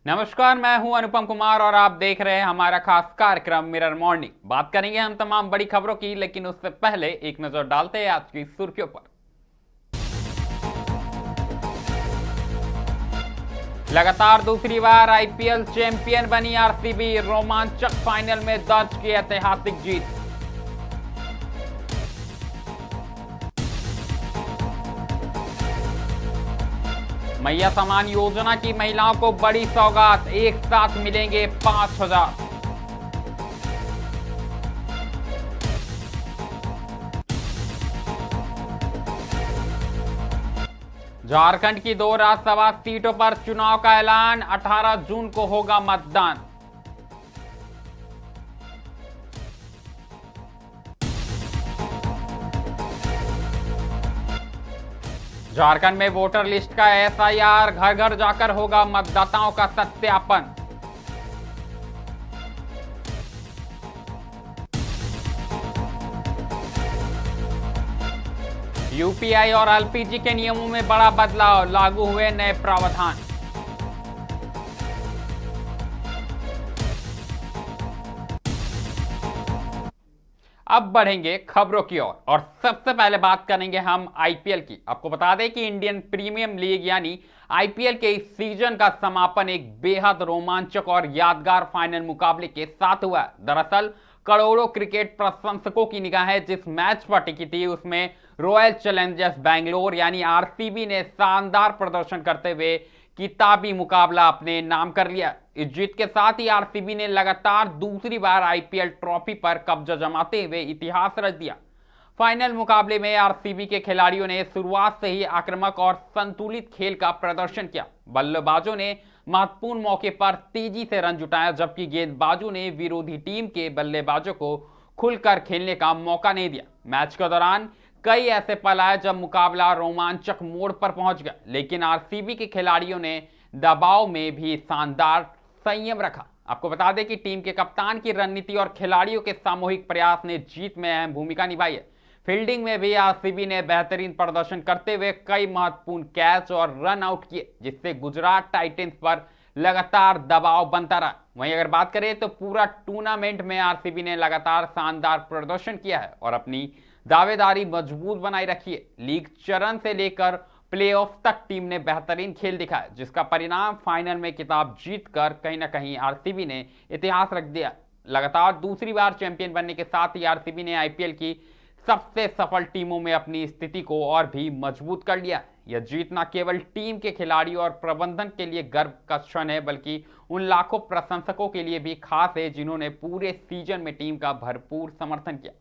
नमस्कार, मैं हूं अनुपम कुमार और आप देख रहे हैं हमारा खास कार्यक्रम मिरर मॉर्निंग। बात करेंगे हम तमाम बड़ी खबरों की, लेकिन उससे पहले एक नजर डालते हैं आज की सुर्खियों पर। लगातार दूसरी बार आईपीएल चैंपियन बनी आरसीबी, रोमांचक फाइनल में दर्ज की ऐतिहासिक जीत। मैया समान योजना की महिलाओं को बड़ी सौगात, एक साथ मिलेंगे 5,000। झारखंड की 2 राज्यसभा सीटों पर चुनाव का ऐलान, 18 जून को होगा मतदान। झारखंड में वोटर लिस्ट का एसआईआर, घर घर जाकर होगा मतदाताओं का सत्यापन। यूपीआई और एलपीजी के नियमों में बड़ा बदलाव, लागू हुए नए प्रावधान। अब बढ़ेंगे खबरों की ओर और सबसे पहले बात करेंगे हम आईपीएल की। आपको बता दें कि इंडियन प्रीमियम लीग यानी आईपीएल के इस सीजन का समापन एक बेहद रोमांचक और यादगार फाइनल मुकाबले के साथ हुआ। दरअसल करोड़ों क्रिकेट प्रशंसकों की निगाहें जिस मैच पर टिकी थी, उसमें रॉयल चैलेंजर्स बैंगलोर यानी आरसीबी ने शानदार प्रदर्शन करते हुए किताबी मुकाबला अपने नाम कर लिया। इस जीत के साथ ही आरसीबी ने लगातार दूसरी बार आईपीएल ट्रॉफी पर कब्जा जमाते हुए इतिहास रच दिया। फाइनल मुकाबले में आरसीबी के खिलाड़ियों ने शुरुआत से ही आक्रामक और संतुलित खेल का प्रदर्शन किया। बल्लेबाजों ने महत्वपूर्ण मौके पर तेजी से रन जुटाया, जबकि गेंदबाजों ने विरोधी टीम के बल्लेबाजों को खुलकर खेलने का मौका नहीं दिया। मैच के दौरान कई ऐसे पल आए जब मुकाबला रोमांचक मोड़ पर पहुंच गया, लेकिन आरसीबी के खिलाड़ियों ने दबाव में भी शानदार संयम रखा। आपको बता दें कि टीम के कप्तान की रणनीति और खिलाड़ियों के सामूहिक प्रयास ने जीत में अहम भूमिका निभाई है। फील्डिंग में भी आरसीबी ने बेहतरीन प्रदर्शन करते हुए कई महत्वपूर्ण कैच और रन आउट किए, जिससे गुजरात टाइटंस पर लगातार दबाव बनता रहा। वहीं अगर बात करें तो पूरा टूर्नामेंट में आरसीबी ने लगातार शानदार प्रदर्शन किया है और अपनी दावेदारी मजबूत बनाई रखी है। लीग चरण से लेकर प्लेऑफ तक टीम ने बेहतरीन खेल दिखाया, जिसका परिणाम फाइनल में खिताब जीतकर कहीं ना कहीं आरसीबी ने इतिहास रख दिया। लगातार दूसरी बार चैंपियन बनने के साथ ही आरसीबी ने आईपीएल की सबसे सफल टीमों में अपनी स्थिति को और भी मजबूत कर लिया। यह जीत न केवल टीम के खिलाड़ियों और प्रबंधन के लिए गर्व का क्षण है, बल्कि उन लाखों प्रशंसकों के लिए भी खास है जिन्होंने पूरे सीजन में टीम का भरपूर समर्थन किया।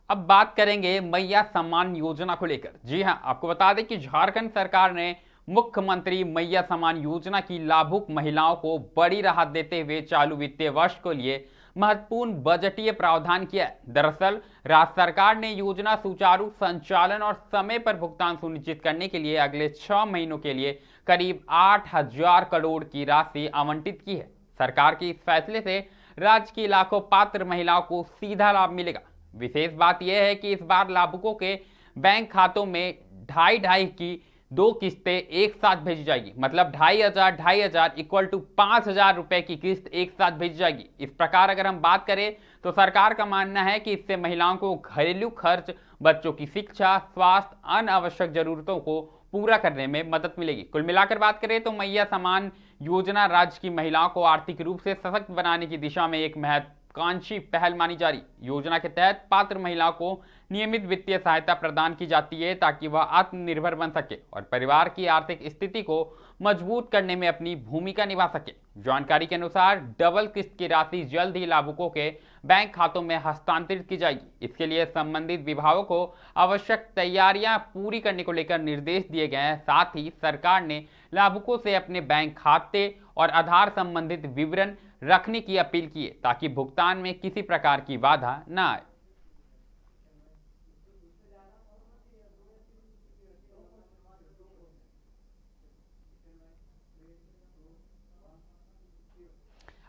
अब बात करेंगे मैया सम्मान योजना को लेकर। जी हां, आपको बता दें कि झारखंड सरकार ने मुख्यमंत्री मैया सम्मान योजना की लाभुक महिलाओं को बड़ी राहत देते हुए चालू वित्तीय वर्ष के लिए महत्वपूर्ण बजटीय प्रावधान किया है। दरअसल राज्य सरकार ने योजना सुचारू संचालन और समय पर भुगतान सुनिश्चित करने के लिए अगले 6 महीनों के लिए करीब 8,000 करोड़ की राशि आवंटित की है। सरकार के इस फैसले से राज्य की लाखों पात्र महिलाओं को सीधा लाभ मिलेगा। विशेष बात यह है कि इस बार लाभुकों के बैंक खातों में ढाई ढाई की 2 किस्तें एक साथ भेजी जाएगी, मतलब 2,500 इक्वल टू 5,000 रुपए की किस्त एक साथ भेजी जाएगी। इस प्रकार अगर हम बात करें तो सरकार का मानना है कि इससे महिलाओं को घरेलू खर्च, बच्चों की शिक्षा, स्वास्थ्य, अन्य आवश्यक जरूरतों को पूरा करने में मदद मिलेगी। कुल मिलाकर बात करें तो मैया सम्मान योजना राज्य की महिलाओं को आर्थिक रूप से सशक्त बनाने की दिशा में एक महत्वाकांक्षी पहल मानी जा रही। योजना के तहत पात्र महिलाओं को नियमित वित्तीय सहायता प्रदान की जाती है ताकि वह आत्मनिर्भर बन सके और परिवार की आर्थिक स्थिति को मजबूत करने में अपनी भूमिका निभा सके। जानकारी के अनुसार डबल किस्त की राशि जल्द ही लाभुकों के बैंक खातों में हस्तांतरित की जाएगी। इसके लिए संबंधित विभागों को आवश्यक तैयारियां पूरी करने को लेकर निर्देश दिए गए हैं। साथ ही सरकार ने लाभुकों से अपने बैंक खाते और आधार संबंधित विवरण रखने की अपील की है ताकि भुगतान में किसी प्रकार की बाधा न आए।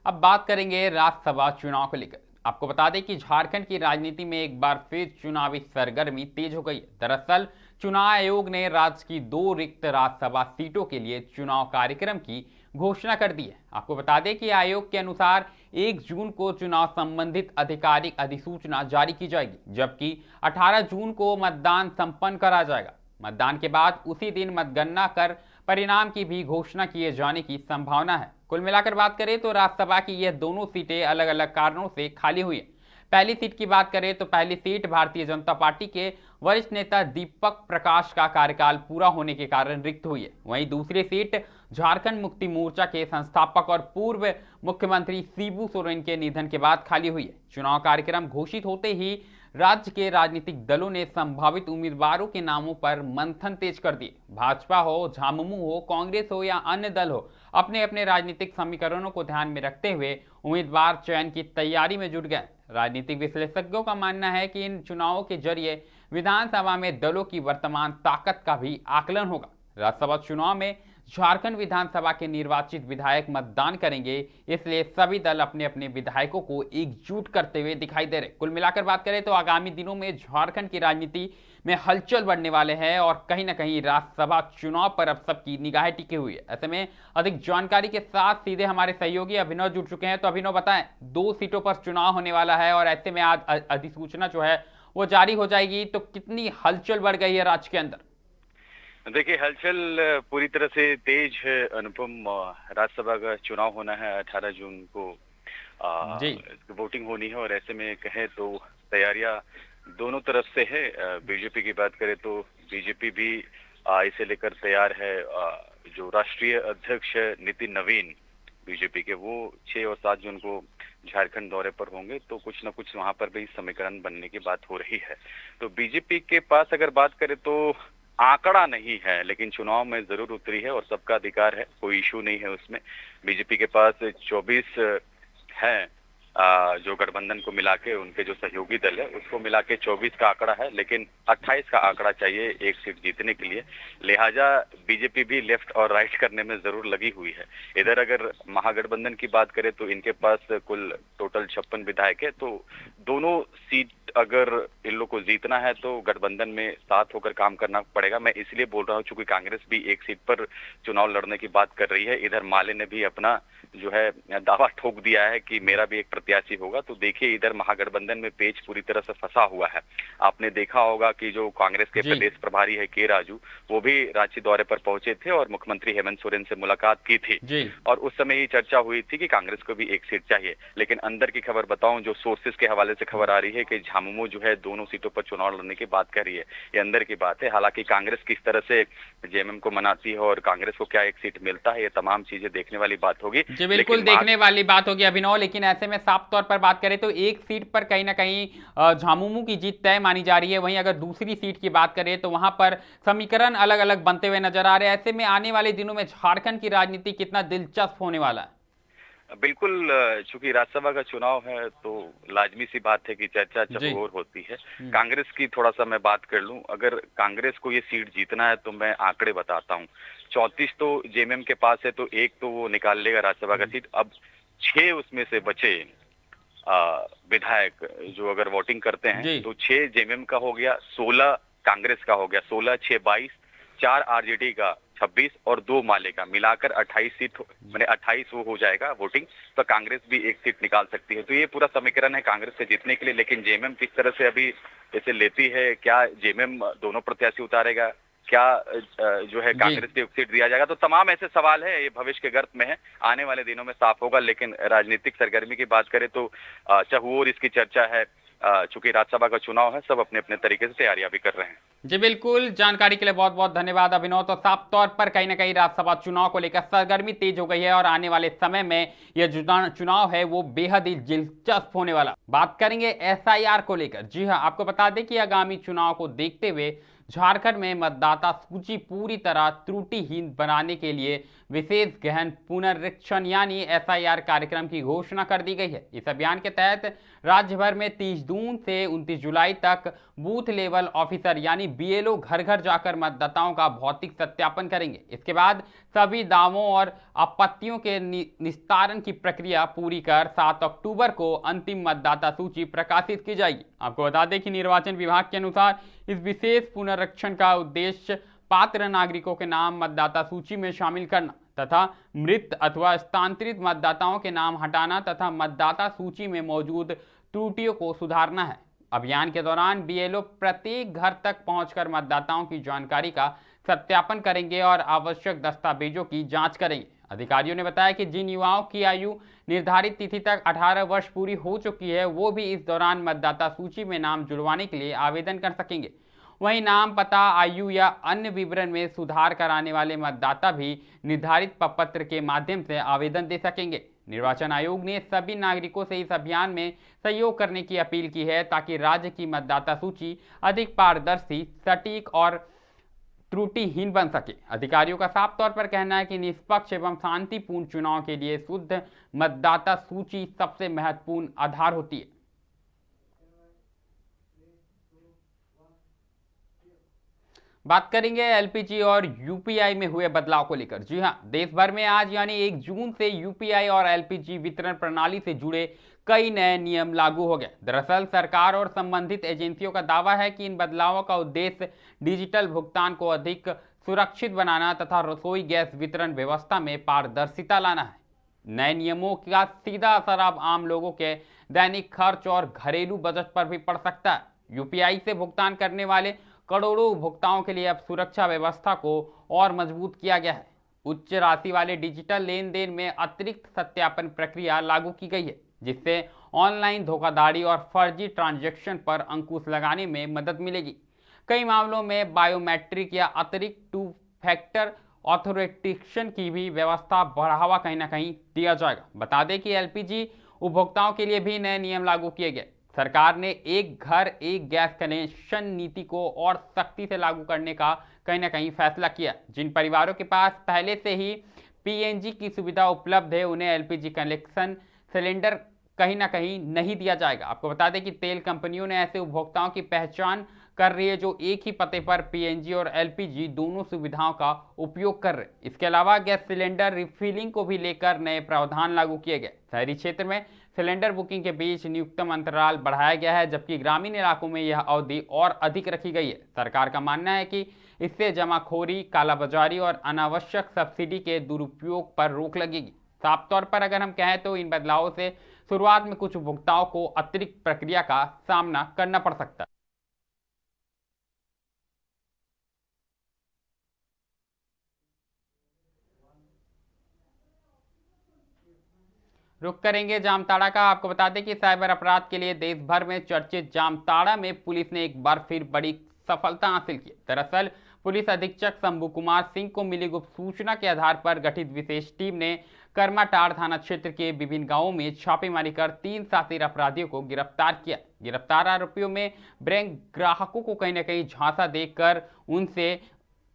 अब बात करेंगे राज्यसभा चुनाव को लेकर। आपको बता दें कि झारखंड की राजनीति में एक बार फिर चुनावी सरगर्मी तेज हो गई है। दरअसल चुनाव आयोग ने राज्य की 2 रिक्त राज्यसभा सीटों के लिए चुनाव कार्यक्रम की घोषणा कर दी है। आपको बता दें कि आयोग के अनुसार 1 जून को चुनाव संबंधित आधिकारिक अधिसूचना जारी की जाएगी, जबकि 18 जून को मतदान संपन्न करा जाएगा। मतदान के बाद उसी दिन मतगणना कर परिणाम की भी घोषणा किए जाने की संभावना है। कुल मिलाकर बात करें तो राज्यसभा की यह दोनों सीटें अलग अलग कारणों से खाली हुई हैं। पहली सीट की बात करें तो पहली सीट भारतीय जनता पार्टी के वरिष्ठ नेता दीपक प्रकाश का कार्यकाल पूरा होने के कारण रिक्त हुई है। वहीं दूसरी सीट झारखंड मुक्ति मोर्चा के संस्थापक और पूर्व मुख्यमंत्री शिबू सोरेन के निधन के बाद खाली हुई है। चुनाव कार्यक्रम घोषित होते ही राज्य के राजनीतिक दलों ने संभावित उम्मीदवारों के नामों पर मंथन तेज कर दिए। भाजपा हो, झामुमो हो, कांग्रेस हो या अन्य दल हो, अपने अपने राजनीतिक समीकरणों को ध्यान में रखते हुए उम्मीदवार चयन की तैयारी में जुट गए। राजनीतिक विश्लेषकों का मानना है कि इन चुनावों के जरिए विधानसभा में दलों की वर्तमान ताकत का भी आकलन होगा। राज्यसभा चुनाव में झारखंड विधानसभा के निर्वाचित विधायक मतदान करेंगे, इसलिए सभी दल अपने अपने विधायकों को एकजुट करते हुए दिखाई दे रहे। कुल मिलाकर बात करें तो आगामी दिनों में झारखंड की राजनीति में हलचल बढ़ने वाले हैं और कहीं ना कहीं राज्यसभा चुनाव पर अब सबकी निगाहें टिकी हुई है। ऐसे में अधिक जानकारी के साथ सीधे हमारे सहयोगी अभिनव जुड़ चुके हैं। तो अभिनव बताएं, 2 सीटों पर चुनाव होने वाला है और ऐसे में आज अधिसूचना जो है वो जारी हो जाएगी, तो कितनी हलचल बढ़ गई है राज्य के अंदर? देखिए, हलचल पूरी तरह से तेज है अनुपम। राज्यसभा का चुनाव होना है 18 जून को, वोटिंग होनी है और ऐसे में कहें तो तैयारियां दोनों तरफ से है। बीजेपी की बात करें तो बीजेपी भी इसे लेकर तैयार है। जो राष्ट्रीय अध्यक्ष नितिन नवीन बीजेपी के, वो 6 और 7 जून को झारखंड दौरे पर होंगे, तो कुछ न कुछ वहां पर भी समीकरण बनने की बात हो रही है। तो बीजेपी के पास अगर बात करें तो आंकड़ा नहीं है, लेकिन चुनाव में जरूर उतरी है और सबका अधिकार है, कोई इशू नहीं है उसमें। बीजेपी के पास 24 है, जो गठबंधन को मिला के उनके जो सहयोगी दल है उसको मिला के 24 का आंकड़ा है, लेकिन 28 का आंकड़ा चाहिए एक सीट जीतने के लिए। लिहाजा बीजेपी भी लेफ्ट और राइट करने में जरूर लगी हुई है। इधर अगर महागठबंधन की बात करें तो इनके पास कुल टोटल 56 विधायक है, तो दोनों सीट अगर इन लोग को जीतना है तो गठबंधन में साथ होकर काम करना पड़ेगा। मैं इसलिए बोल रहा हूँ क्योंकि कांग्रेस भी एक सीट पर चुनाव लड़ने की बात कर रही है। इधर माले ने भी अपना जो है दावा ठोक दिया है कि मेरा भी एक प्रत्याशी होगा। तो देखिए, इधर महागठबंधन में पेच पूरी तरह से फंसा हुआ है। आपने देखा होगा कि जो कांग्रेस के प्रदेश प्रभारी है के राजू, वो भी रांची दौरे पर पहुंचे थे और मुख्यमंत्री हेमंत सोरेन से मुलाकात की थी और उस समय ये चर्चा हुई थी कि कांग्रेस को भी एक सीट चाहिए। लेकिन अंदर की खबर बताऊं, जो सोर्सेस के हवाले से खबर आ रही है कि झामुमो जो है दोनों सीटों पर चुनाव लड़ने की बात कर रही है। ये अंदर की बात है। हालांकि कांग्रेस किस तरह से जेएमएम को मनाती है और कांग्रेस को क्या एक सीट मिलता है, ये तमाम चीजें देखने वाली बात होगी। बिल्कुल देखने वाली बात होगी अभिनव। लेकिन ऐसे में साफ तौर पर बात करें तो एक सीट पर कहीं ना कहीं झामुमो की जीत तय मानी जा रही है। वहीं अगर दूसरी सीट की बात करें तो वहां पर समीकरण अलग अलग बनते हुए नजर आ रहे हैं। ऐसे में आने वाले दिनों में झारखंड की राजनीति कितना दिलचस्प होने वाला है? बिल्कुल, चूंकि राज्यसभा का चुनाव है तो लाजमी सी बात है कि चर्चा चहुओर होती है। कांग्रेस की थोड़ा सा मैं बात कर लूं, अगर कांग्रेस को ये सीट जीतना है तो मैं आंकड़े बताता हूं। 34 तो जेएमएम के पास है, तो एक तो वो निकाल लेगा राज्यसभा का सीट। अब 6 उसमें से बचे विधायक जो अगर वोटिंग करते हैं तो 6 जेएमएम का हो गया, 16 कांग्रेस का हो गया, 16 6 22, 4 आरजेडी का 26 और 2 माले का, मिलाकर 28 सीट, मैंने 28 वो हो जाएगा वोटिंग। तो कांग्रेस भी एक सीट निकाल सकती है। तो ये पूरा समीकरण है कांग्रेस से जीतने के लिए। लेकिन जेएमएम किस तरह से अभी इसे लेती है, क्या जेएमएम दोनों प्रत्याशी उतारेगा, क्या जो है कांग्रेस को एक सीट दिया जाएगा, तो तमाम ऐसे सवाल है, ये भविष्य के गर्त में है, आने वाले दिनों में साफ होगा। लेकिन राजनीतिक सरगर्मी की बात करें तो चहुओर इसकी चर्चा है। चूंकि राज्यसभा का चुनाव है, सब अपने अपने तरीके से तैयारियां भी कर रहे हैं। जी बिल्कुल, जानकारी के लिए बहुत बहुत धन्यवाद अभिनव। तो साफ तौर पर कहीं ना कहीं राज्यसभा चुनाव को लेकर सरगर्मी तेज हो गई है और आने वाले समय में यह चुनाव है वो बेहद ही दिलचस्प होने वाला। बात करेंगे एसआईआर को लेकर। जी हाँ, आपको बता दें कि आगामी चुनाव को देखते हुए झारखंड में मतदाता सूची पूरी तरह त्रुटिहीन बनाने के लिए विशेष गहन पुनरीक्षण यानी एसआईआर कार्यक्रम की घोषणा कर दी गई है। इस अभियान के तहत राज्य भर में 30 जून से 29 जुलाई तक बूथ लेवल ऑफिसर यानी बीएलओ घर घर जाकर मतदाताओं का भौतिक सत्यापन करेंगे। इसके बाद सभी दावों और आपत्तियों के निस्तारण की प्रक्रिया पूरी कर 7 अक्टूबर को अंतिम मतदाता सूची प्रकाशित की जाएगी। आपको बता दें कि निर्वाचन विभाग के अनुसार इस विशेष पुनरीक्षण का उद्देश्य पात्र नागरिकों के नाम मतदाता सूची में शामिल करना तथा मृत अथवा स्थानांतरित मतदाताओं के नाम हटाना तथा मतदाता सूची में मौजूद त्रुटियों को सुधारना है। अभियान के दौरान बीएलओ प्रत्येक घर तक पहुंचकर मतदाताओं की जानकारी का सत्यापन करेंगे और आवश्यक दस्तावेजों की जांच करेंगे। अधिकारियों ने बताया कि जिन युवाओं की आयु निर्धारित तिथि तक 18 वर्ष पूरी हो चुकी है, वो भी इस दौरान मतदाता सूची में नाम जुड़वाने के लिए आवेदन कर सकेंगे। वहीं नाम, पता, आयु या अन्य विवरण में सुधार कराने वाले मतदाता भी निर्धारित प्रपत्र के माध्यम से आवेदन दे सकेंगे। निर्वाचन आयोग ने सभी नागरिकों से इस अभियान में सहयोग करने की अपील की है ताकि राज्य की मतदाता सूची अधिक पारदर्शी, सटीक और त्रुटिहीन बन सके। अधिकारियों का साफ तौर पर कहना है कि निष्पक्ष एवं शांतिपूर्ण चुनाव के लिए शुद्ध मतदाता सूची सबसे महत्वपूर्ण आधार होती है। बात करेंगे एलपीजी और यूपीआई में हुए बदलाव को लेकर। जी हां, देश भर में आज यानी 1 जून से यूपीआई और एलपीजी वितरण प्रणाली से जुड़े कई नए नियम लागू हो गए। दरअसल सरकार और संबंधित एजेंसियों का दावा है कि इन बदलावों का उद्देश्य डिजिटल भुगतान को अधिक सुरक्षित बनाना तथा रसोई गैस वितरण व्यवस्था में पारदर्शिता लाना है। नए नियमों का सीधा असर अब आम लोगों के दैनिक खर्च और घरेलू बजट पर भी पड़ सकता है। यूपीआई से भुगतान करने वाले करोड़ों उपभोक्ताओं के लिए अब सुरक्षा व्यवस्था को और मजबूत किया गया है। उच्च राशि वाले डिजिटल लेन देन में अतिरिक्त सत्यापन प्रक्रिया लागू की गई है, जिससे ऑनलाइन धोखाधड़ी और फर्जी ट्रांजैक्शन पर अंकुश लगाने में मदद मिलेगी। कई मामलों में बायोमेट्रिक या अतिरिक्त 2 फैक्टर ऑथेंटिकेशन की भी व्यवस्था बढ़ावा कहीं ना कहीं दिया जाएगा। बता दें कि एलपीजी उपभोक्ताओं के लिए भी नए नियम लागू किए गए। सरकार ने एक घर एक गैस कनेक्शन नीति को और सख्ती से लागू करने का कहीं ना कहीं फैसला किया। जिन परिवारों के पास पहले से ही पीएनजी की सुविधा उपलब्ध है, उन्हें एलपीजी कनेक्शन सिलेंडर कहीं ना कहीं नहीं दिया जाएगा। आपको बता दें कि तेल कंपनियों ने ऐसे उपभोक्ताओं की पहचान कर रही है जो एक ही पते पर पीएनजी और एलपीजी दोनों सुविधाओं का उपयोग कर रहे हैं। इसके अलावा गैस सिलेंडर रिफिलिंग को भी लेकर नए प्रावधान लागू किए गए। शहरी क्षेत्र में सिलेंडर बुकिंग के बीच न्यूनतम अंतराल बढ़ाया गया है, जबकि ग्रामीण इलाकों में यह अवधि और अधिक रखी गई है। सरकार का मानना है कि इससे जमाखोरी, कालाबाजारी और अनावश्यक सब्सिडी के दुरुपयोग पर रोक लगेगी। साफ तौर पर अगर हम कहें तो इन बदलावों से शुरुआत में कुछ उपभोक्ताओं को अतिरिक्त प्रक्रिया का सामना करना पड़ सकता है। रुक करेंगे जामताड़ा का। आपको बता दें कि साइबर अपराध के लिए देश भर में चर्चित जामताड़ा में पुलिस ने एक बार फिर बड़ी सफलता हासिल की। दरअसल पुलिस अधीक्षक शंभू कुमार सिंह को मिली गुप्त सूचना के आधार पर गठित विशेष टीम ने करमाटाड़ थाना क्षेत्र के विभिन्न गांवों में छापेमारी कर 3 शातिर अपराधियों को गिरफ्तार किया। गिरफ्तार आरोपियों में बैंक ग्राहकों को कहीं न कहीं झांसा देकर उनसे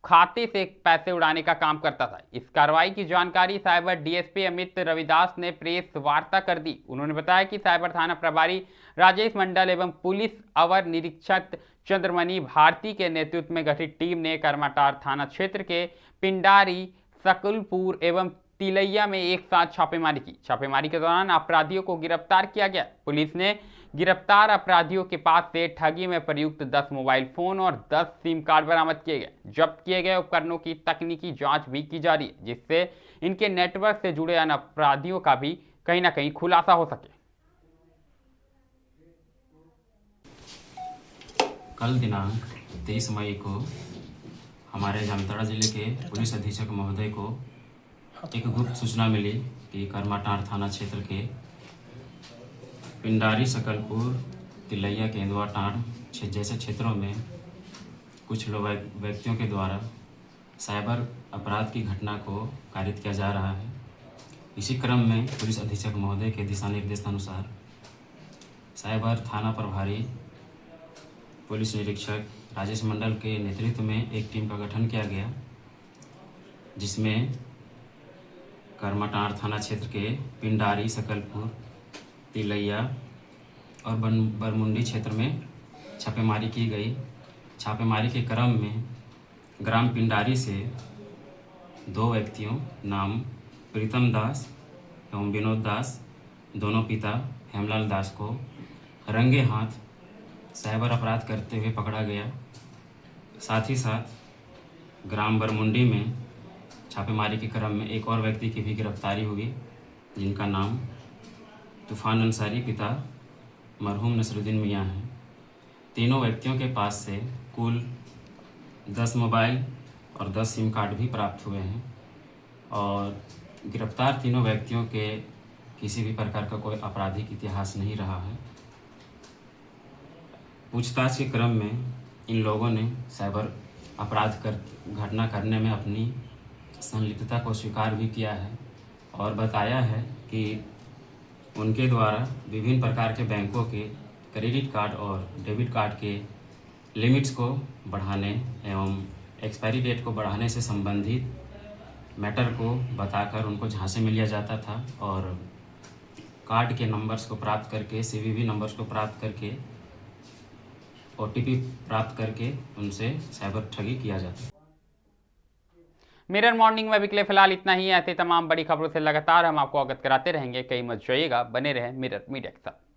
खाते से पैसे उड़ाने का काम करता था। इस कार्रवाई की जानकारी साइबर डीएसपी अमित रविदास ने प्रेस वार्ता कर दी। उन्होंने बताया कि साइबर थाना प्रभारी राजेश मंडल एवं पुलिस अवर निरीक्षक चंद्रमणि भारती के नेतृत्व में गठित टीम ने करमाटाड़ थाना क्षेत्र के पिंडारी, सकलपुर एवं तिलैया में एक साथ छापेमारी की। छापेमारी के दौरान अपराधियों को गिरफ्तार किया गया। पुलिस ने गिरफ्तार अपराधियों के पास से ठगी में प्रयुक्त 10 मोबाइल फोन और 10 सिम कार्ड बरामद किए गए। जब्त किए गए उपकरणों की तकनीकी जांच भी की जा रही है, जिससे इनके नेटवर्क से जुड़े अन्य अपराधियों का भी कहीं ना कहीं खुलासा हो सके। कल दिनांक 23 मई को हमारे जामताड़ा जिले के पुलिस अधीक्षक महोदय को एक गुप्त सूचना मिली कि करमाटाड़ थाना क्षेत्र के पिंडारी, सकलपुर, तिलैया, केंदुआ टांड जैसे क्षेत्रों में कुछ लोग व्यक्तियों के द्वारा साइबर अपराध की घटना को कारित किया जा रहा है। इसी क्रम में पुलिस अधीक्षक महोदय के दिशा निर्देश अनुसार साइबर थाना प्रभारी पुलिस निरीक्षक राजेश मंडल के नेतृत्व में एक टीम का गठन किया गया, जिसमें करमाटाड़ थाना क्षेत्र के पिंडारी, सकलपुर, तिलैया और बरमुंडी क्षेत्र में छापेमारी की गई। छापेमारी के क्रम में ग्राम पिंडारी से 2 व्यक्तियों नाम प्रीतम दास एवं विनोद दास, दोनों पिता हेमलाल दास को रंगे हाथ साइबर अपराध करते हुए पकड़ा गया। साथ ही साथ ग्राम बरमुंडी में छापेमारी के क्रम में एक और व्यक्ति की भी गिरफ्तारी हुई, जिनका नाम तूफान अंसारी पिता मरहूम नसरुद्दीन मियाँ है। तीनों व्यक्तियों के पास से कुल 10 मोबाइल और 10 सिम कार्ड भी प्राप्त हुए हैं और गिरफ्तार तीनों व्यक्तियों के किसी भी प्रकार का कोई आपराधिक इतिहास नहीं रहा है। पूछताछ के क्रम में इन लोगों ने साइबर अपराध घटना करने में अपनी संलिप्तता को स्वीकार भी किया है और बताया है कि उनके द्वारा विभिन्न प्रकार के बैंकों के क्रेडिट कार्ड और डेबिट कार्ड के लिमिट्स को बढ़ाने एवं एक्सपायरी डेट को बढ़ाने से संबंधित मैटर को बताकर उनको झांसे में लिया जाता था और कार्ड के नंबर्स को प्राप्त करके, CVV नंबर्स को प्राप्त करके, OTP प्राप्त करके उनसे साइबर ठगी किया जाता है। मिरर मॉर्निंग में अभी के लिए फिलहाल इतना ही। ऐसे तमाम बड़ी खबरों से लगातार हम आपको अवगत कराते रहेंगे। कहीं मत जाइएगा, बने रहें मिरर मीडिया के साथ।